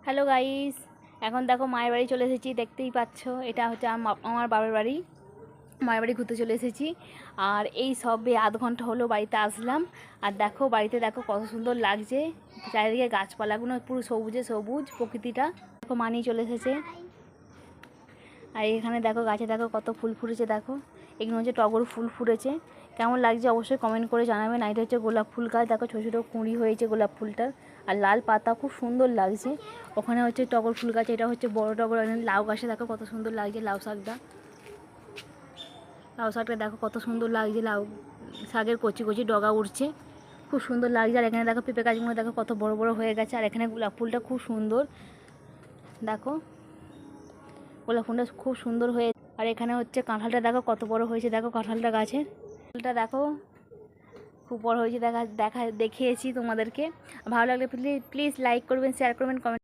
Hello guys, এখন দেখো মায়ের বাড়ি চলে এসেছি। দেখতেই পাচ্ছ, এটা হচ্ছে আমার বাবার বাড়ি। মায়ের বাড়ি ঘুরতে চলে এসেছি। আর এই সবে আধ ঘন্টা হলো বাড়িতে আসলাম। আর দেখো বাড়িতে দেখো কত সুন্দর লাগছে, চারিদিকে গাছপালাগুলো পুরো সবুজে সবুজ প্রকৃতিটা। দেখো মা নিয়ে চলে এসেছে। আর এখানে দেখো গাছে দেখো কত ফুল ফুটেছে। দেখো এগুলো হচ্ছে টগর ফুল ফুটেছে। কেমন লাগছে অবশ্যই কমেন্ট করে জানাবেন। আর এটা হচ্ছে গোলাপ ফুল গাছ। দেখো ছোটো ছোটো কুঁড়ি হয়েছে গোলাপ ফুলটার, আর লাল পাতা, খুব সুন্দর লাগছে। ওখানে হচ্ছে টগর ফুল গাছ, এটা হচ্ছে বড় টগর। লাউ গাছে দেখো কত সুন্দর লাগছে লাউ শাকটা। লাউ শাকটা দেখো কত সুন্দর লাগছে, লাউ শাকের কচি কচি ডগা উঠছে, খুব সুন্দর লাগছে। আর এখানে দেখো পেঁপে গাছগুলো দেখো কত বড় বড় হয়ে গেছে। আর এখানে গোলাপ ফুলটা খুব সুন্দর, দেখো গোলাপ ফুলটা খুব সুন্দর হয়ে। আর এখানে হচ্ছে কাঁঠালটা দেখো কত বড় হয়েছে, দেখো কাঁঠালটা গাছের ফুলটা দেখো খুব বড় হয়েছে। দেখিয়েছি তোমাদেরকে। ভালো লাগলে প্লিজ লাইক করবেন, শেয়ার করবেন, কমেন্ট